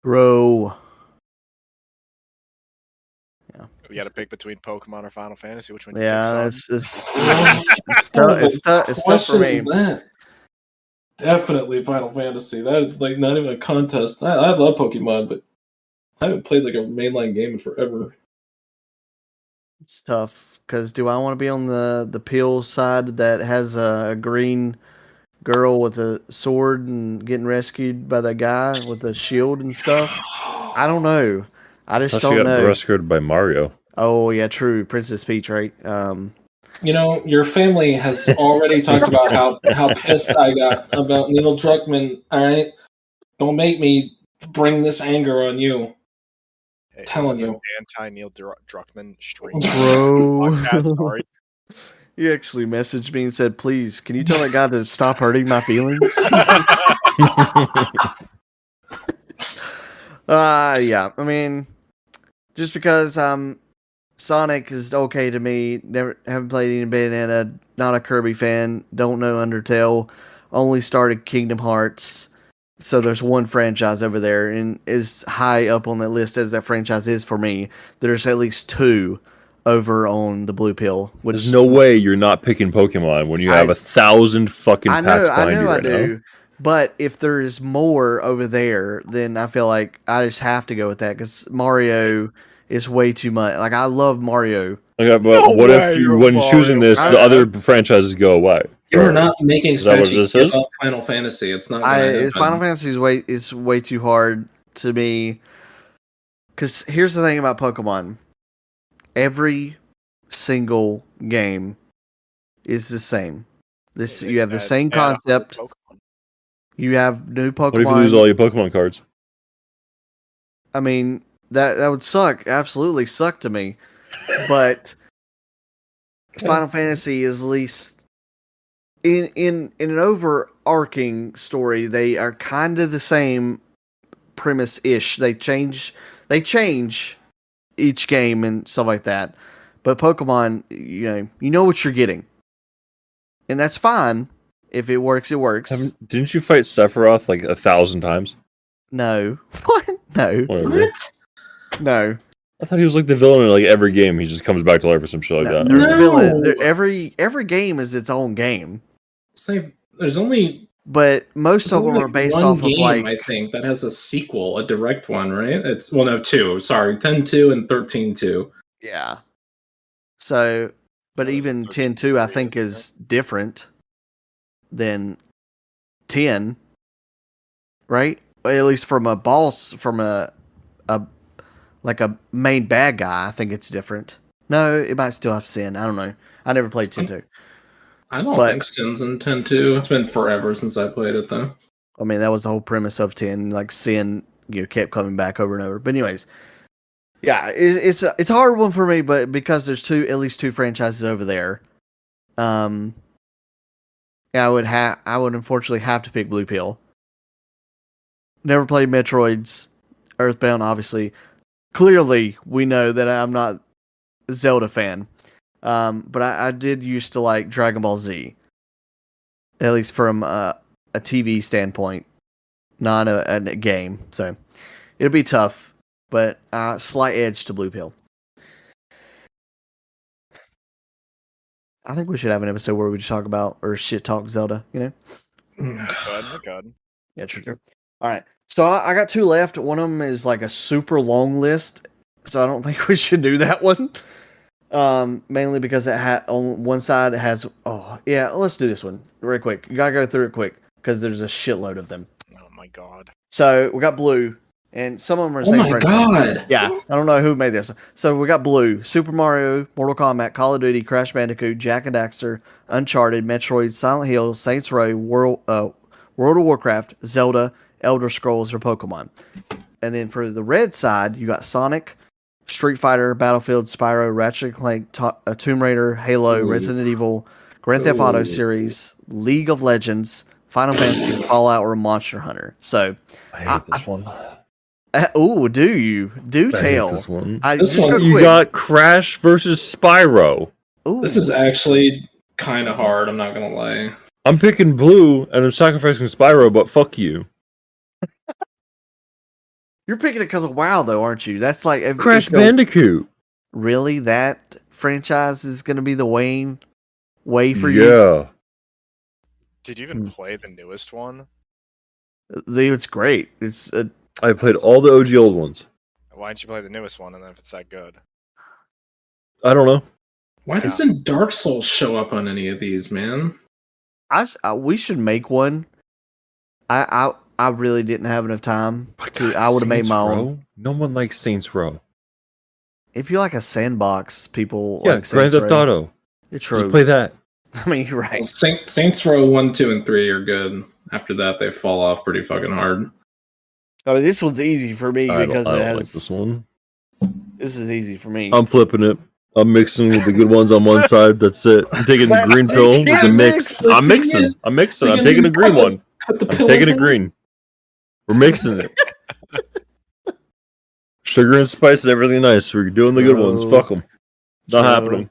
Bro. We got to pick between Pokemon or Final Fantasy. Which one? Yeah, You pick, it's tough. It's tough for Question me. is that? Definitely Final Fantasy. That is like not even a contest. I love Pokemon, but I haven't played like a mainline game in forever. It's tough because do I want to be on the pill side that has a green girl with a sword and getting rescued by that guy with a shield and stuff? I don't know. I just She don't got know. rescued by Mario. Oh yeah, true. Princess Peach, right? You know, your family has already talked about how pissed I got about Neil Druckmann. All right, don't make me bring this anger on you. Hey, Telling this is you. an anti-Neil Druckmann stream. Bro. Podcast, sorry. He actually messaged me and said, "Please, can you tell that guy to stop hurting my feelings?" Yeah. I mean, just because Sonic is okay to me. Never haven't played any Bayonetta. Not a Kirby fan. Don't know Undertale. Only started Kingdom Hearts. So there's one franchise over there, and as high up on that list as that franchise is for me, there's at least two over on the Blue Pill. Which There's no way you're not picking Pokemon when you have 1,000 fucking packs behind you right now. But if there is more over there, then I feel like I just have to go with that because Mario is way too much. Like I love Mario. Okay, but what if you, when choosing this, the other franchises go away? You are not making that what Smashy this give is? up Final Fantasy. It's not. Gonna happen. Final Fantasy is way too hard to me. Because here's the thing about Pokemon: every single game is the same. You have the same concept. You have new Pokemon. What if you lose all your Pokemon cards? I mean, that would suck. Absolutely suck to me. But Final Fantasy is at least in an overarching story. They are kind of the same premise ish. They change each game and stuff like that. But Pokemon, you know what you're getting, and that's fine. If it works, it works. Didn't you fight Sephiroth like 1,000 times? No, what? No, Whatever. No. I thought he was like the villain in like every game. He just comes back to life or some shit like that. There's a No. villain. Every game is its own game, Say there's only but most of them are based one off of game, like. I think that has a sequel, a direct one, right? It's no, two. Sorry, 10-2 and 13-2. Yeah. So, but even 10-2, I think, is different than 10, right? At least from a boss, from a like a main bad guy, I think it's different. No, it might still have Sin. I don't know. I never played 10-2. I don't think Sin's in 10-2. It's been forever since I played it, though. I mean, that was the whole premise of 10. Like Sin, kept coming back over and over. But anyways, yeah, it's a hard one for me, but because there's at least two franchises over there, yeah, I would unfortunately have to pick Blue Pill. Never played Metroid's, Earthbound, obviously. Clearly, we know that I'm not a Zelda fan, but I did used to like Dragon Ball Z, at least from a TV standpoint, not a game. So it'll be tough, but slight edge to Blue Pill. I think we should have an episode where we just talk about or shit talk Zelda. God. Yeah, true. All right. So I got two left. One of them is like a super long list, so I don't think we should do that one. Mainly because on one side it has. Oh yeah, let's do this one real quick. You gotta go through it quick because there's a shitload of them. Oh my god. So we got Blue, and some of them are the Oh same my franchise. god! Yeah, I don't know who made this. So we got Blue, Super Mario, Mortal Kombat, Call of Duty, Crash Bandicoot, Jak and Daxter, Uncharted, Metroid, Silent Hill, Saints Row, World of Warcraft, Zelda, Elder Scrolls, or Pokemon. And then for the red side, you got Sonic, Street Fighter, Battlefield, Spyro, Ratchet & Clank, Tomb Raider, Halo, Resident Evil, Grand Theft Auto series, League of Legends, Final Fantasy, Fallout, or Monster Hunter. So, I hate this one. do you? Do tell. This one. This one, You got Crash versus Spyro. Ooh. This is actually kind of hard. I'm not gonna lie. I'm picking Blue and I'm sacrificing Spyro, but fuck you. You're picking it because of WoW, though, aren't you? That's like Crash Bandicoot. Really, that franchise is going to be the way for you? Yeah. Did you even play the newest one? It's great. It's I played all the OG old ones. Why didn't you play the newest one and then if it's that good? I don't know. Why doesn't Dark Souls show up on any of these, man? we should make one. I really didn't have enough time to. I would have made my own. No one likes Saints Row. If you like a sandbox, people Yeah, like Grand Saints Theft Row. Auto. It's Just true. play that. I mean, you're right. Well, Saints Row 1, 2, and 3 are good. After that, they fall off pretty fucking hard. I mean, this one's easy for me I because don't it has. like this one. This is easy for me. I'm flipping it. I'm mixing with the good ones on one side. That's it. I'm taking the green pill with the mix. I'm mixing. I'm taking the green one. I'm taking a green. We're mixing it. Sugar and spice and everything nice. We're doing the good ones. Fuck them. Not happening.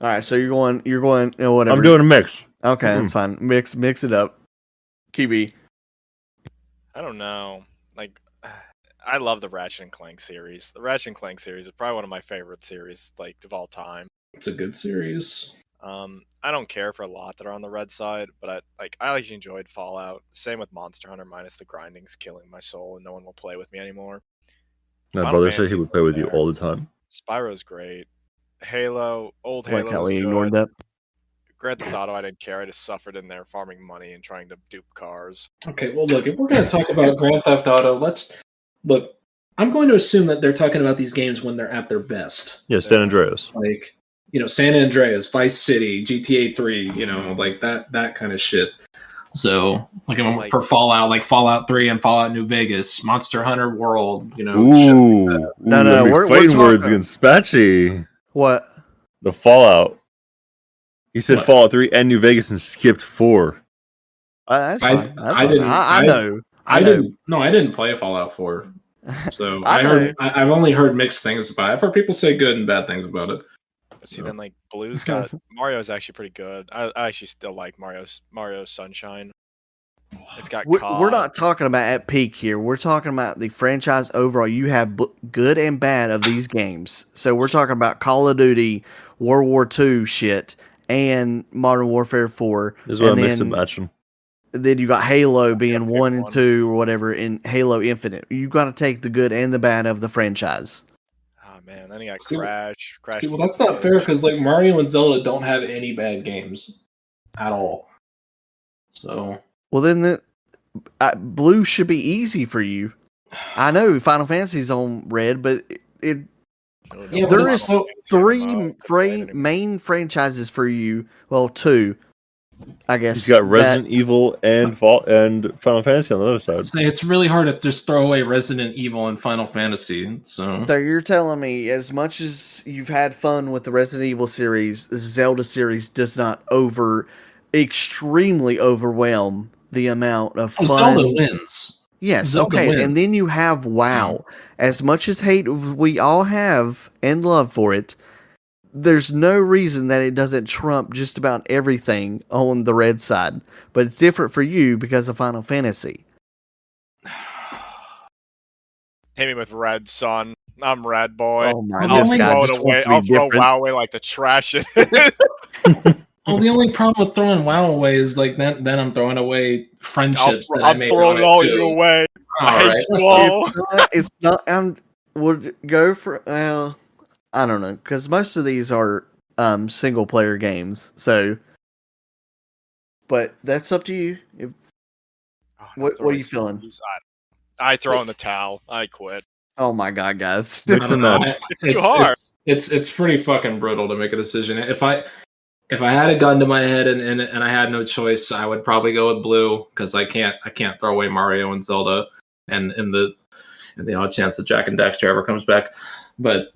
All right, so you're going. Whatever. I'm doing a mix. Okay, that's fine. Mix it up. Kiwi. I don't know. Like, I love the Ratchet and Clank series. The Ratchet and Clank series is probably one of my favorite series, like, of all time. It's a good series. I don't care for a lot that are on the red side, but I actually enjoyed Fallout. Same with Monster Hunter, minus the grinding's killing my soul, and no one will play with me anymore. My Final brother said he Fantasy's would play with you there. all the time. Spyro's great. Halo, old Like Halo how was we good. ignored that. Grand Theft Auto, I didn't care. I just suffered in there farming money and trying to dupe cars. Okay, well, look, if we're going to talk about Grand Theft Auto, look. I'm going to assume that they're talking about these games when they're at their best. Yeah, San Andreas. Like, San Andreas, Vice City, GTA 3, like that kind of shit. So, Like- for Fallout, like Fallout 3 and Fallout New Vegas, Monster Hunter World, shit. Ooh, No, we're we're fighting words talking- against Spatchy. What? The Fallout. He said What? Fallout 3 and New Vegas and skipped 4. That's I- fine. That's I fine. didn't- I know. I know. didn't. No, I didn't play Fallout 4. So I know. I've only heard mixed things about it. I've heard people say good and bad things about it. See, So. then like Blue's got Mario's actually pretty good. I actually still like Mario's Sunshine. It's got We're COD. not talking about at peak here. We're talking about the franchise overall. You have good and bad of these games. So we're talking about Call of Duty, World War II shit, and Modern Warfare 4. This is what and I mixed and then, matched them. then you got Halo being pick 1 and one. 2 or whatever in Halo Infinite. You got to take the good and the bad of the franchise. Oh man, then you got See, Crash. See, well, that's not fair because like Mario and Zelda don't have any bad games at all. So Well, then Blue should be easy for you. I know Final Fantasy's on red, but it Yeah, there but it's is so- three main franchises for you. Well, 2, I guess. He's got Resident Evil and Final Fantasy on the other side. say it's really hard to just throw away Resident Evil and Final Fantasy. So So you're telling me, as much as you've had fun with the Resident Evil series, the Zelda series does not extremely overwhelm the amount of fun. Zelda wins. Yes, Zelda okay, wins. and then you have WoW. As much as hate we all have and love for it, there's no reason that it doesn't trump just about everything on the red side. But it's different for you because of Final Fantasy. Hit me with red, son. I'm red, boy. Oh my, Well, this the guy Throw it just away. wants to be I'll throw different. WoW away like the trash it is. Well, the only problem with throwing WoW away is like then I'm throwing away friendships that I I'm made throwing on it all it too. you away. All I hate right. you all. It's not. Would go for. Well, I don't know, because most of these are single player games. So, but that's up to you. If, Oh, What throwing are you feeling? zombies. I throw in the towel. I quit. oh my god, guys! I Mix don't and know. match. It's too hard. It's pretty fucking brutal to make a decision. If I had a gun to my head and I had no choice, I would probably go with Blue because I can't throw away Mario and Zelda and in the odd chance that Jack and Daxter ever comes back. But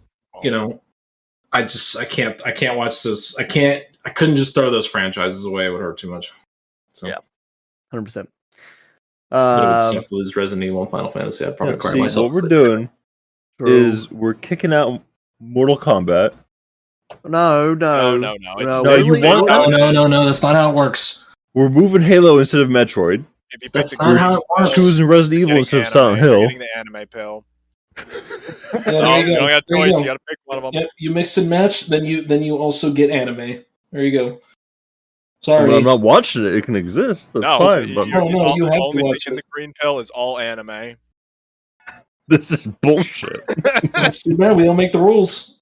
I can't watch those. I couldn't just throw those franchises away. It would hurt too much. So Yeah. 100%. but it would suck to lose Resident Evil and Final Fantasy. I'd probably cry See, myself. what we're doing is we're kicking out Mortal Kombat. no. No. It's No, you want- No. That's not how it works. We're moving Halo instead of Metroid. If you pick That's the not how it works. Choosing Resident Evil getting instead of anime, Silent you're Hill. getting the anime pill. Yeah, So there you you go. don't got a There you choice. go. You got to pick one of them. Yep, you mix and match, then you also get anime. There you go. Sorry. Well, I'm not watching it. It can exist. That's No, fine. But No, you have to only thing watch in it. the green pill is all anime. this is bullshit. That's too bad. We don't make the rules.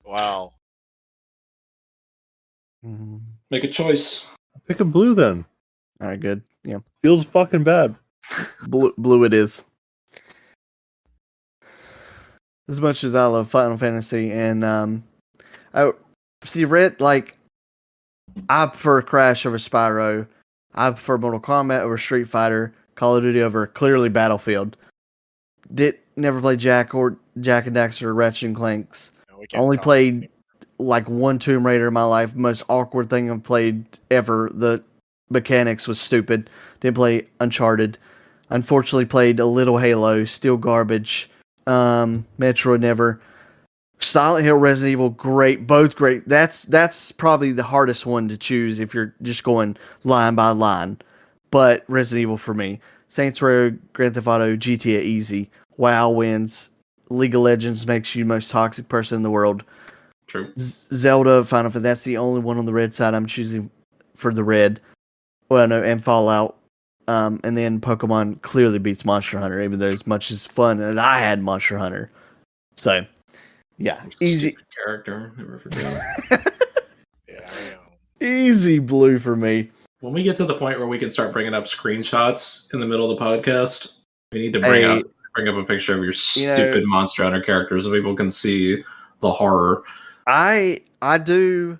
Wow. Mhm. Make a choice. Pick a blue then. All right, good. Yeah, Feels fucking bad. blue it is. As much as I love Final Fantasy and I see red, like I prefer Crash over Spyro. I prefer Mortal Kombat over Street Fighter. Call of Duty over clearly Battlefield. Did never play Jack and Daxter or Ratchet and Clanks. No, we can't Only talk. played like one Tomb Raider in my life. Most awkward thing I've played ever. The mechanics was stupid. Didn't play Uncharted. Unfortunately, played a little Halo. Still garbage. Metroid never. Silent Hill, Resident Evil, great. Both great. That's probably the hardest one to choose if you're just going line by line. But Resident Evil for me. Saints Row, Grand Theft Auto, GTA easy. WoW wins. League of Legends makes you the most toxic person in the world. True. Zelda, Final Fantasy, that's the only one on the red side I'm choosing for the red. Well, no, and Fallout. And then Pokemon clearly beats Monster Hunter, even though as much as fun as I had Monster Hunter. So, yeah, easy, Stupid character. Never forget. Yeah, I know. easy blue for me. When we get to the point where we can start bringing up screenshots in the middle of the podcast, we need to Hey, bring up a picture of your stupid Monster Hunter characters so people can see the horror. I do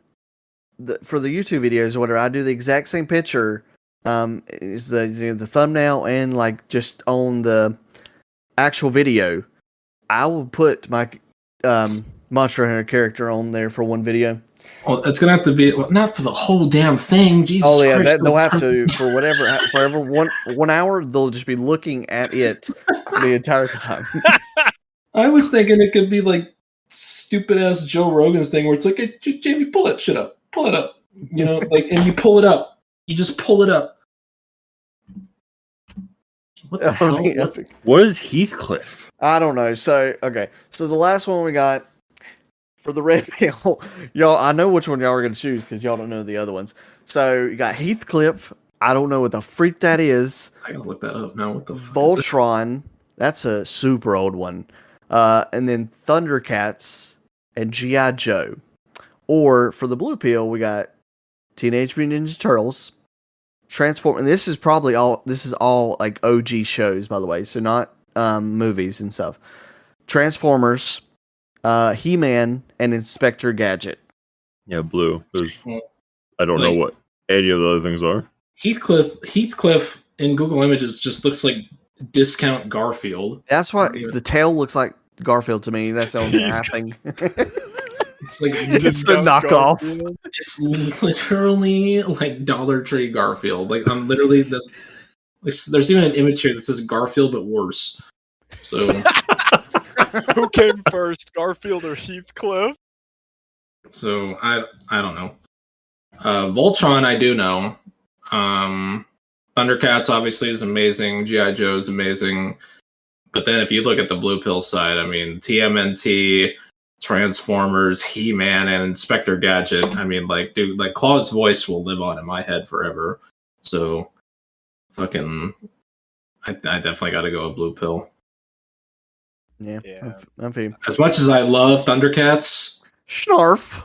for the YouTube videos or whatever. I do the exact same picture is the thumbnail and like just on the actual video, I will put my Monster Hunter character on there for one video. Well, it's gonna have to be not for the whole damn thing. Jesus Oh yeah, Christ! they'll have to for whatever 1 hour. They'll just be looking at it the entire time. I was thinking it could be like stupid ass Joe Rogan's thing where it's like, hey, Jamie, pull that shit up, pull it up, you know, like, and you pull it up, you just pull it up. What the hell? What is Heathcliff? I don't know. So okay, so the last one we got for the red pill, y'all. I know which one y'all are gonna choose because y'all don't know the other ones. So you got Heathcliff. I don't know what the freak that is. I gotta look that up now. What the fuck is Voltron. That's a super old one. And then Thundercats and G.I. Joe. Or for the blue pill, we got Teenage Mutant Ninja Turtles, Transform. And this is all like OG shows, by the way. So not movies and stuff. Transformers, He-Man, and Inspector Gadget. Yeah, blue. I don't know what any of the other things are. Heathcliff in Google Images just looks like discount Garfield. That's why the tail looks like Garfield to me. That's the only thing. It's like It's the knockoff. It's literally like Dollar Tree Garfield. Like I'm literally there's even an image here that says Garfield but worse. So Who came first, Garfield or Heathcliff? So I don't know. Voltron I do know. Thundercats obviously is amazing. G.I. Joe is amazing. But then if you look at the blue pill side, I mean TMNT, Transformers, He-Man, and Inspector Gadget. I mean, like, dude, like Claw's voice will live on in my head forever. So fucking I definitely gotta go with blue pill. Yeah. I'm feeling. As much as I love Thundercats, Snarf.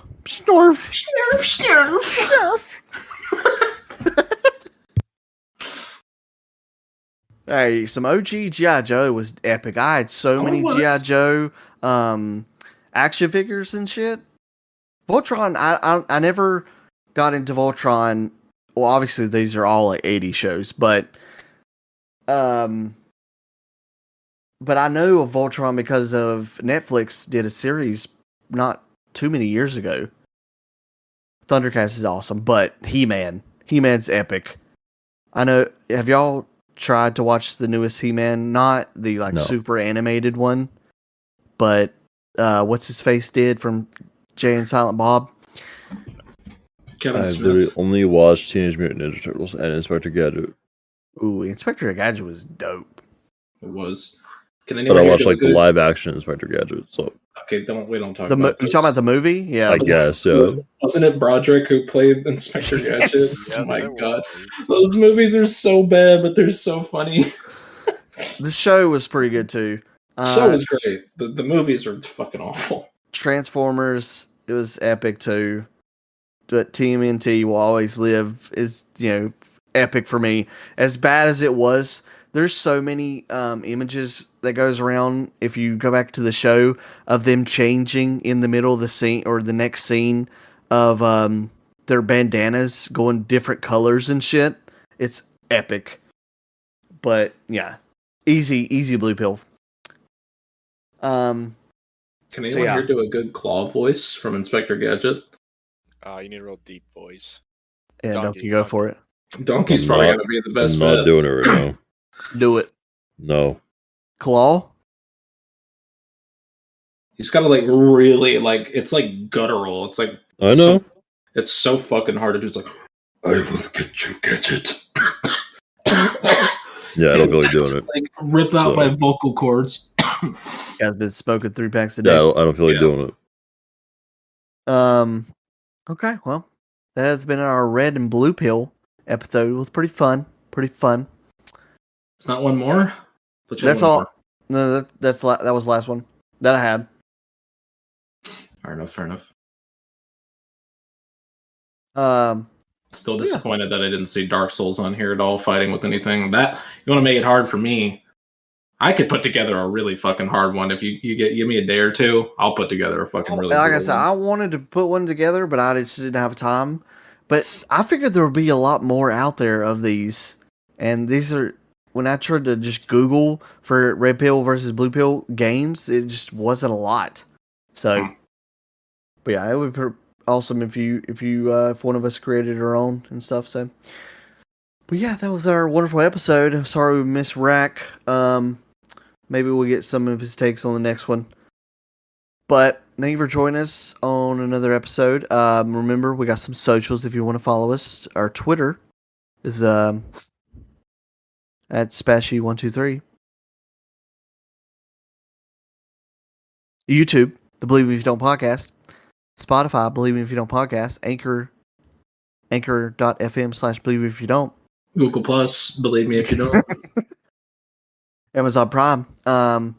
Hey, some OG G.I. Joe was epic. I had so many G.I. Joe action figures and shit. Voltron, I never got into Voltron. Well, obviously these are all like 80 shows, but I know of Voltron because of Netflix did a series not too many years ago. Thundercats is awesome, but He-Man's epic. I know. Have y'all tried to watch the newest He-Man? Not the super animated one, but what's his face did from Jay and Silent Bob. Kevin I've Smith. literally only watched Teenage Mutant Ninja Turtles and Inspector Gadget. Ooh, Inspector Gadget was dope. It was. Can But anyone I here watched do a like the good- live action Inspector Gadget. So Okay, we don't talk You about talking about the movie? Yeah. I guess, yeah. Wasn't it Broderick who played Inspector Gadget? Yes. Oh my it god. was. Those movies are so bad, but they're so funny. The show was pretty good too. The show is great. The movies are fucking awful. Transformers, it was epic too. But TMNT will always live is, epic for me. As bad as it was, there's so many images that goes around if you go back to the show of them changing in the middle of the scene or the next scene of their bandanas going different colors and shit. It's epic. But yeah, easy blue pill. Can anyone here do a good Claw voice from Inspector Gadget? You need a real deep voice. Yeah, Donkey, Donkey, go for it. Donkey's I'm probably not- going to be the best I'm not bet. doing it right now. Do it. No. Claw? He's got to like really like it's like guttural. It's like I know. it's so fucking hard to do. It's like I will get you, Gadget. Yeah, I don't feel like doing it. Like rip out So- my vocal cords. Guys been smoking 3 packs a Yeah, day. I don't feel like doing it. Okay, well, that has been our red and blue pill episode. It was pretty fun. It's not one more. Thought you had That's one all. more. No, that was the last one that I had. Fair enough. Still Yeah. disappointed that I didn't see Dark Souls on here at all, fighting with anything. That you want to make it hard for me. I could put together a really fucking hard one. If you give me a day or two, I'll put together a fucking really like I brutal said, one. I wanted to put one together, but I just didn't have time. But I figured there would be a lot more out there of these. And these are, when I tried to just Google for red pill versus blue pill games, it just wasn't a lot. So, but yeah, it would be awesome if one of us created our own and stuff. So, but yeah, that was our wonderful episode. I'm sorry we missed Rack. Maybe we'll get some of his takes on the next one. But thank you for joining us on another episode. Remember, we got some socials if you want to follow us. Our Twitter is at Spashy123. YouTube, the Believe Me If You Don't podcast. Spotify, Believe Me If You Don't podcast. Anchor.fm/Believe Me If You Don't. Google Plus, Believe Me If You Don't. Amazon Prime. But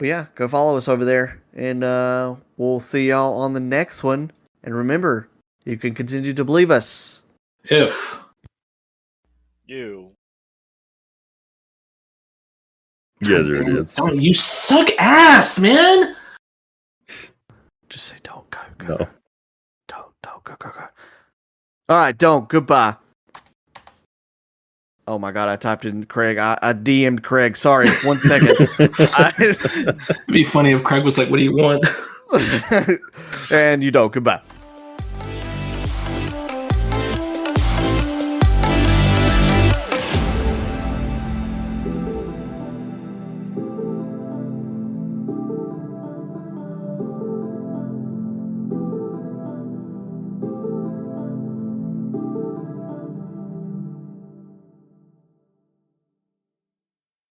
yeah, go follow us over there. And we'll see y'all on the next one. And remember, you can continue to believe us. If You. Yeah, there it is. Don't, you suck ass, man. Just say don't go. No. Don't go. All right, don't. Goodbye. Oh my God, I typed in Craig. I DM'd Craig. Sorry, 1 second. It'd be funny if Craig was like, "What do you want?" And you don't. Goodbye.